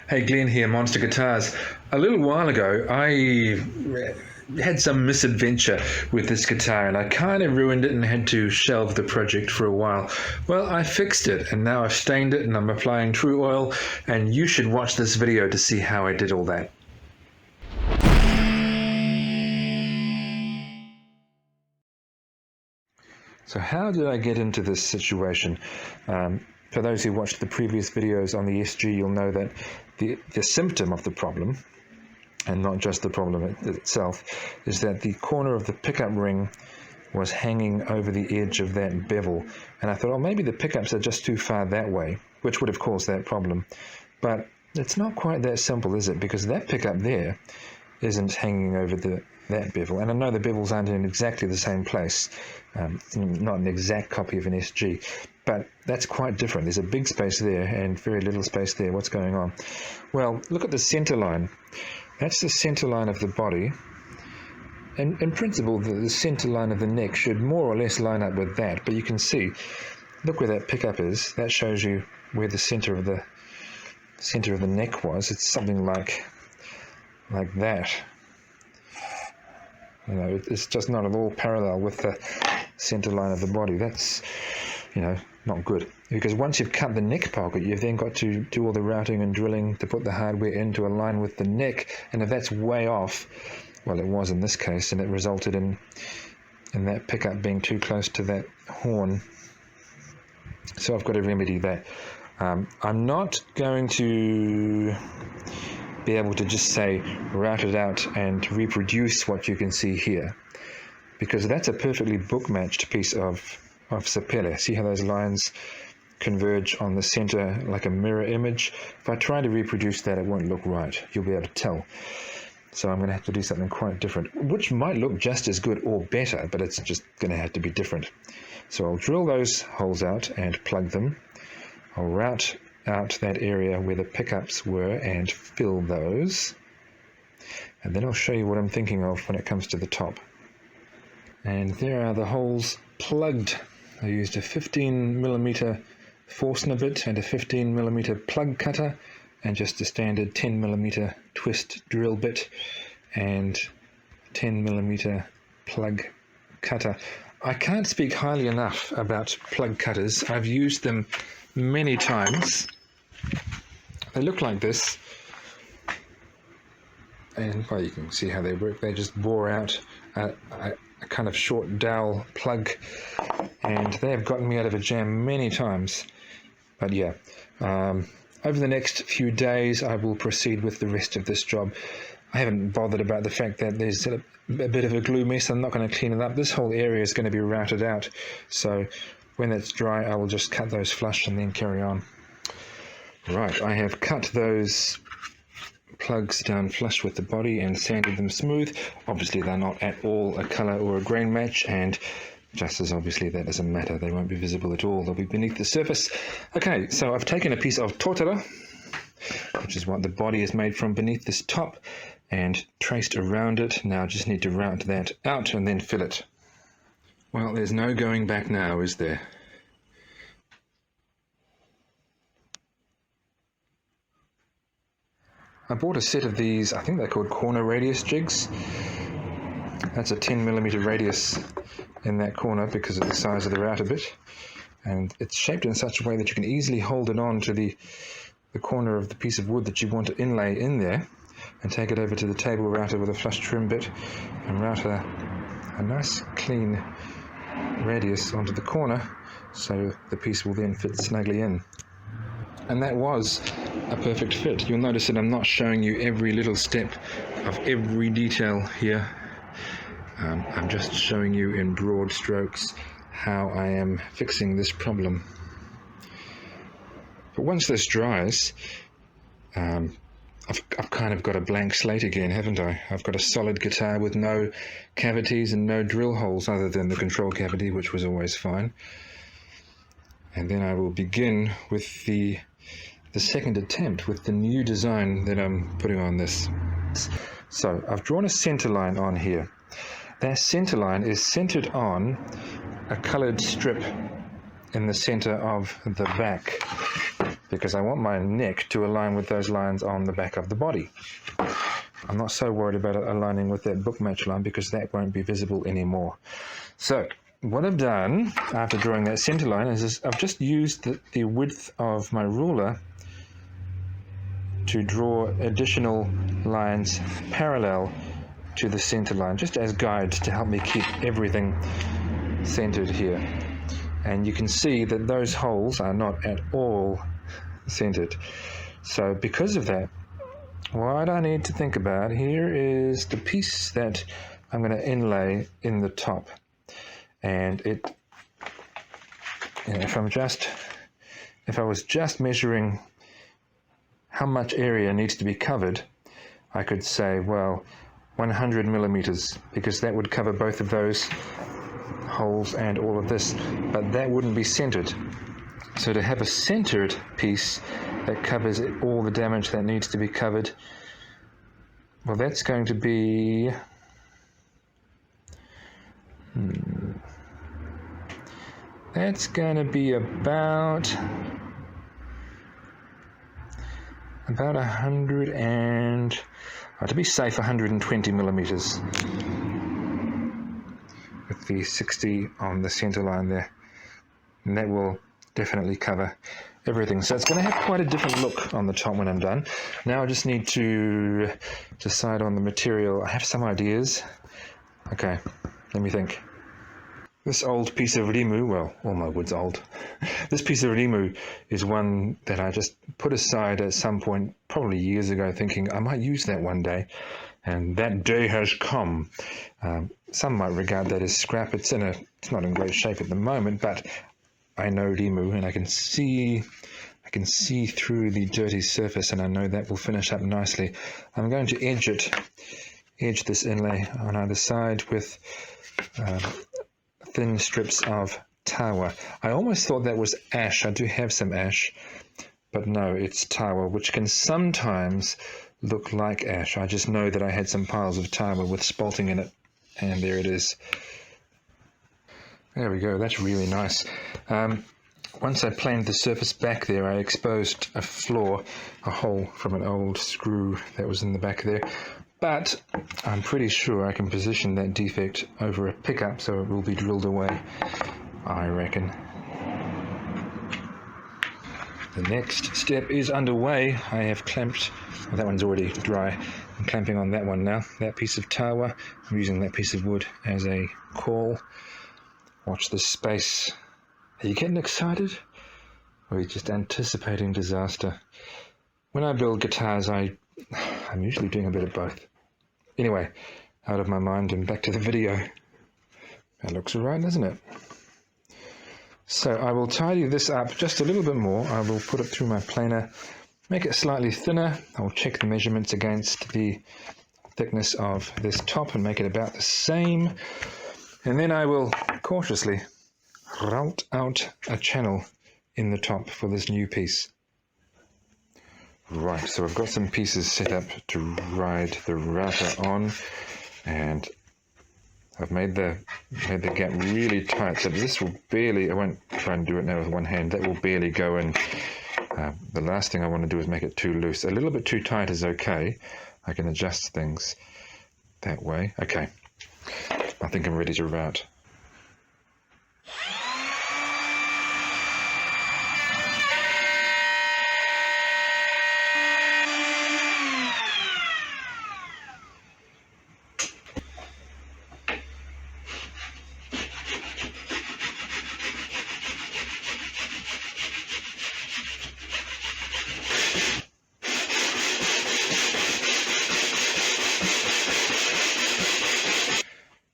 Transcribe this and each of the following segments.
Hey, Glenn here, Monster Guitars. A little while ago, I had some misadventure with this guitar and I kind of ruined it and had to shelve the project for a while. Well, I fixed it and now I've stained it and I'm applying Tru-oil, and you should watch this video to see how I did all that. So how did I get into this situation? For those who watched the previous videos on the SG, you'll know that the symptom of the problem, and not just the problem itself, is that the corner of the pickup ring was hanging over the edge of that bevel. And I thought, oh, maybe the pickups are just too far that way, which would have caused that problem. But it's not quite that simple, is it? Because that pickup there isn't hanging over that bevel. And I know the bevels aren't in exactly the same place, not an exact copy of an SG, but that's quite different. There's a big space there and very little space there. What's going on? Well, look at the center line. That's the center line of the body. And in principle, the center line of the neck should more or less line up with that. But you can see, look where that pickup is. That shows you where the center of the neck was. It's something like that. You know, it's just not at all parallel with the center line of the body. That's, not good. Because once you've cut the neck pocket, you've then got to do all the routing and drilling to put the hardware in to align with the neck. And if that's way off, well, it was in this case, and it resulted in that pickup being too close to that horn. So I've got to remedy that. I'm not going to be able to just say route it out and reproduce what you can see here, because that's a perfectly book-matched piece of sapele. See how those lines converge on the center like a mirror image? If I try to reproduce that, it won't look right. You'll be able to tell. So I'm going to have to do something quite different, which might look just as good or better, but it's just going to have to be different. So I'll drill those holes out and plug them. I'll route out that area where the pickups were and fill those. And then I'll show you what I'm thinking of when it comes to the top. And there are the holes plugged. I used a 15mm Forstner bit and a 15mm plug cutter and just a standard 10mm twist drill bit and 10mm plug cutter. I can't speak highly enough about plug cutters. I've used them many times. They look like this, and well, you can see how they work. They just bore out a kind of short dowel plug, and they have gotten me out of a jam many times. But yeah, over the next few days I will proceed with the rest of this job. I haven't bothered about the fact that there's a bit of a glue mess. I'm not going to clean it up. This whole area is going to be routed out, so when it's dry I will just cut those flush and then carry on. Right, I have cut those plugs down flush with the body and sanded them smooth. Obviously they're not at all a color or a grain match, and just as obviously that doesn't matter. They won't be visible at all. They'll be beneath the surface. Okay, so I've taken a piece of totara, which is what the body is made from, beneath this top, and traced around it. Now I just need to route that out and then fill it. Well, there's no going back now, is there? I bought a set of these, I think they're called corner radius jigs. That's a 10mm radius in that corner because of the size of the router bit. And it's shaped in such a way that you can easily hold it on to the corner of the piece of wood that you want to inlay in there, and take it over to the table router with a flush trim bit and route a nice clean radius onto the corner, so the piece will then fit snugly in. And that was a perfect fit. You'll notice that I'm not showing you every little step of every detail here. I'm just showing you in broad strokes how I am fixing this problem. But once this dries, I've kind of got a blank slate again, haven't I? I've got a solid guitar with no cavities and no drill holes other than the control cavity, which was always fine. And then I will begin with the second attempt with the new design that I'm putting on this. So I've drawn a center line on here. That center line is centered on a colored strip in the center of the back. because I want my neck to align with those lines on the back of the body. I'm not so worried about it aligning with that book match line because that won't be visible anymore. So what I've done after drawing that center line is I've just used the width of my ruler to draw additional lines parallel to the center line, just as guides to help me keep everything centered here. And you can see that those holes are not at all centered. So because of that, what I need to think about here is the piece that I'm going to inlay in the top. And it, if I was just measuring how much area needs to be covered, I could say, well, 100 millimeters, because that would cover both of those holes and all of this, but that wouldn't be centered. So to have a centered piece that covers all the damage that needs to be covered, well, that's going to be about 100 and, to be safe, 120 millimeters with the 60 on the center line there, and that will definitely cover everything. So it's going to have quite a different look on the top when I'm done. Now I just need to decide on the material. I have some ideas. Okay, let me think. This old piece of rimu, well, all my wood's old. This piece of rimu is one that I just put aside at some point, probably years ago, thinking I might use that one day. And that day has come. Some might regard that as scrap. It's not in great shape at the moment, but I know rimu, and I can see through the dirty surface, and I know that will finish up nicely. I'm going to edge this inlay on either side with thin strips of tawa. I almost thought that was ash. I do have some ash, but no, it's tawa, which can sometimes look like ash. I just know that I had some piles of tawa with spalting in it, and there it is. There we go, that's really nice. Once I planed the surface back there, I exposed a hole from an old screw that was in the back there. But I'm pretty sure I can position that defect over a pickup so it will be drilled away, I reckon. The next step is underway. I have clamped, well, that one's already dry. I'm clamping on that one now, that piece of tawa. I'm using that piece of wood as a caul. Watch this space. Are you getting excited? Or are you just anticipating disaster? When I build guitars, I'm usually doing a bit of both. Anyway, out of my mind and back to the video. That looks alright, doesn't it? So I will tidy this up just a little bit more. I will put it through my planer, make it slightly thinner. I'll check the measurements against the thickness of this top and make it about the same. And then I will cautiously route out a channel in the top for this new piece. Right, so I've got some pieces set up to ride the router on, and I've made the gap really tight, so this will barely, I won't try and do it now with one hand, that will barely go in. The last thing I want to do is make it too loose. A little bit too tight is okay. I can adjust things that way. Okay, I think I'm ready to route.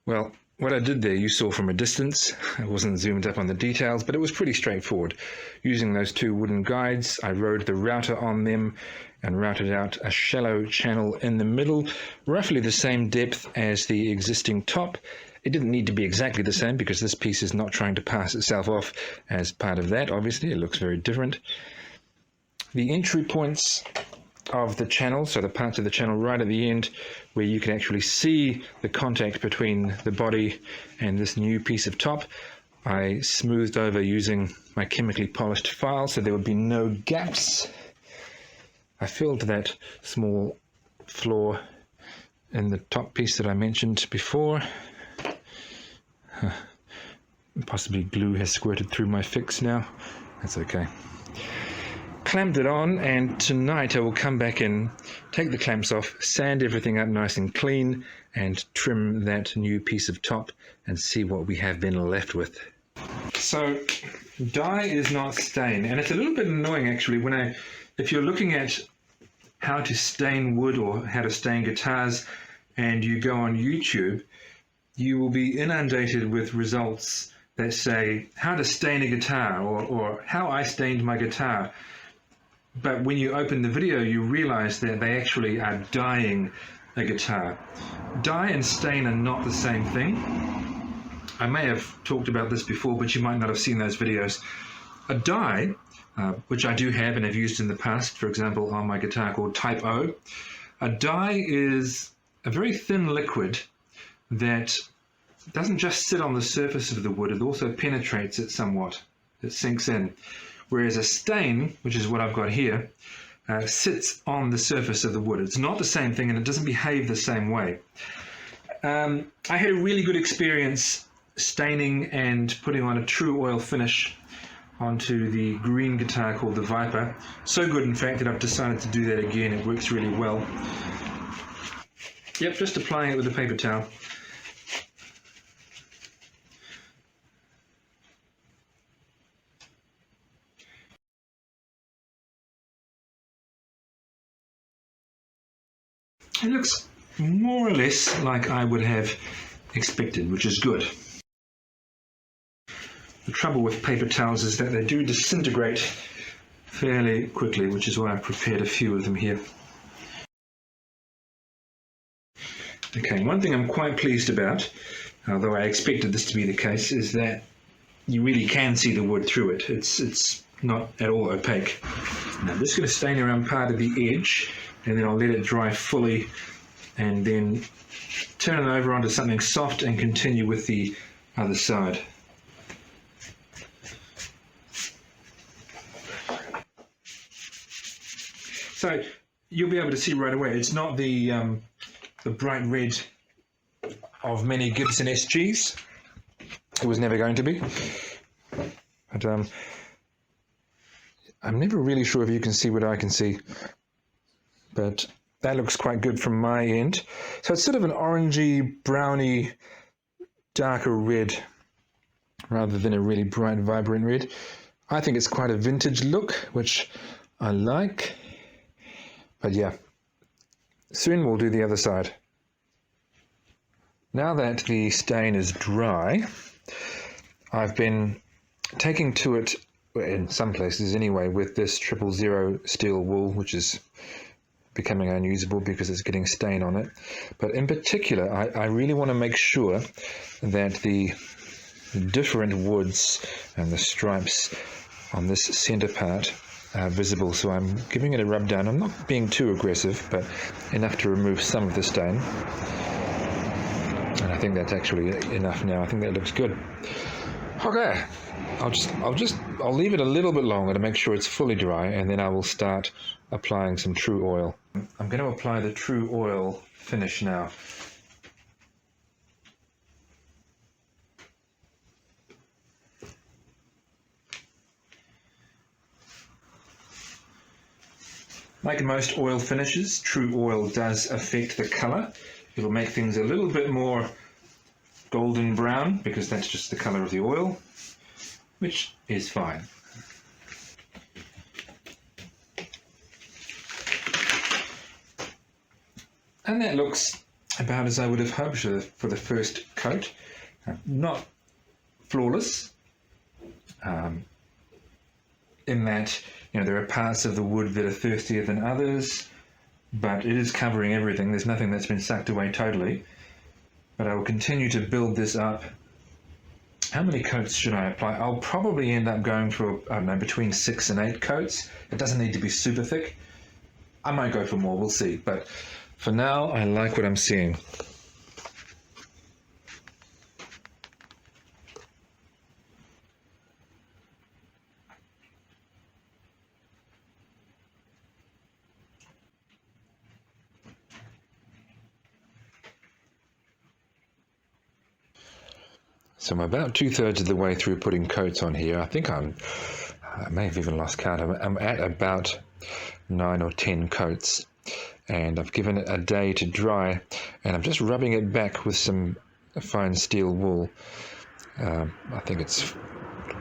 Well, what I did there you saw from a distance. I wasn't zoomed up on the details, but it was pretty straightforward. Using those two wooden guides, I rode the router on them and routed out a shallow channel in the middle, roughly the same depth as the existing top. It didn't need to be exactly the same because this piece is not trying to pass itself off as part of that, obviously. It looks very different. The entry points of the channel, so the parts of the channel right at the end where you can actually see the contact between the body and this new piece of top, I smoothed over using my chemically polished file so there would be no gaps. I filled that small flaw in the top piece that I mentioned before. Possibly glue has squirted through my fix now. That's okay. Clamped it on, and tonight I will come back in, take the clamps off, sand everything up nice and clean, and trim that new piece of top and see what we have been left with. So dye is not stain, and it's a little bit annoying actually if you're looking at how to stain wood or how to stain guitars and you go on YouTube, you will be inundated with results that say how to stain a guitar or how I stained my guitar. But when you open the video, you realize that they actually are dyeing a guitar. Dye and stain are not the same thing. I may have talked about this before, but you might not have seen those videos. A dye, which I do have and have used in the past, for example, on my guitar called Type O. A dye is a very thin liquid that doesn't just sit on the surface of the wood, it also penetrates it somewhat. It sinks in. Whereas a stain, which is what I've got here, sits on the surface of the wood. It's not the same thing and it doesn't behave the same way. I had a really good experience staining and putting on a Tru-oil finish onto the green guitar called the Viper. So good, in fact, that I've decided to do that again. It works really well. Yep, just applying it with a paper towel. It looks more or less like I would have expected, which is good. The trouble with paper towels is that they do disintegrate fairly quickly, which is why I've prepared a few of them here. Okay, one thing I'm quite pleased about, although I expected this to be the case, is that you really can see the wood through it. It's not at all opaque. Now I'm just going to stain around part of the edge, and then I'll let it dry fully and then turn it over onto something soft and continue with the other side. So you'll be able to see right away, it's not the bright red of many Gibson SGs. It was never going to be. But I'm never really sure if you can see what I can see. But that looks quite good from my end. So it's sort of an orangey, browny, darker red rather than a really bright, vibrant red. I think it's quite a vintage look, which I like. But yeah, soon we'll do the other side. Now that the stain is dry, I've been taking to it, in some places anyway, with this 000 steel wool, which is becoming unusable because it's getting stain on it. But in particular, I really want to make sure that the different woods and the stripes on this center part are visible. So I'm giving it a rub down. I'm not being too aggressive, but enough to remove some of the stain. And I think that's actually enough now. I think that looks good. Okay, I'll leave it a little bit longer to make sure it's fully dry, and then I will start applying some Tru-oil. I'm going to apply the Tru-oil finish now. Like most oil finishes, Tru-oil does affect the color. It'll make things a little bit more golden brown because that's just the color of the oil, which is fine. And that looks about as I would have hoped for the first coat. Not flawless, in that there are parts of the wood that are thirstier than others, but it is covering everything. There's nothing that's been sucked away totally. But I will continue to build this up. How many coats should I apply? I'll probably end up going for, I don't know, between 6 and 8 coats. It doesn't need to be super thick. I might go for more, we'll see. But for now, I like what I'm seeing. So I'm about 2/3 of the way through putting coats on here. I think I may have even lost count. I'm at about 9 or 10 coats, and I've given it a day to dry, and I'm just rubbing it back with some fine steel wool. I think it's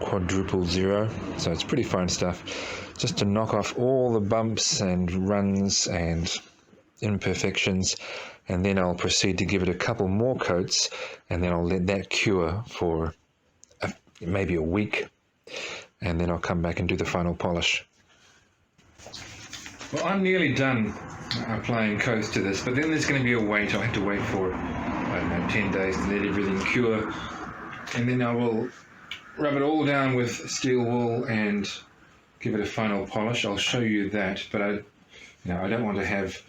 quadruple zero, so it's pretty fine stuff, just to knock off all the bumps and runs and imperfections. And then I'll proceed to give it a couple more coats, and then I'll let that cure for maybe a week, and then I'll come back and do the final polish. Well, I'm nearly done applying coats to this, but then there's going to be a wait. I have to wait for, I don't know, 10 days to let everything cure, and then I will rub it all down with steel wool and give it a final polish. I'll show you that, but I don't want to have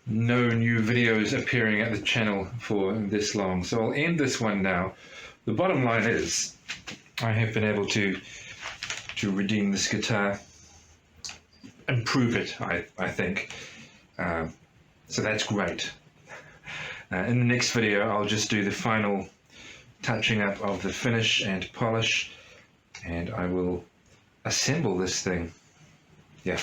no new videos appearing at the channel for this long, so I'll end this one now. The bottom line is I have been able to redeem this guitar, improve it, I think, so that's great. In the next video I'll just do the final touching up of the finish and polish, and I will assemble this thing. Yeah.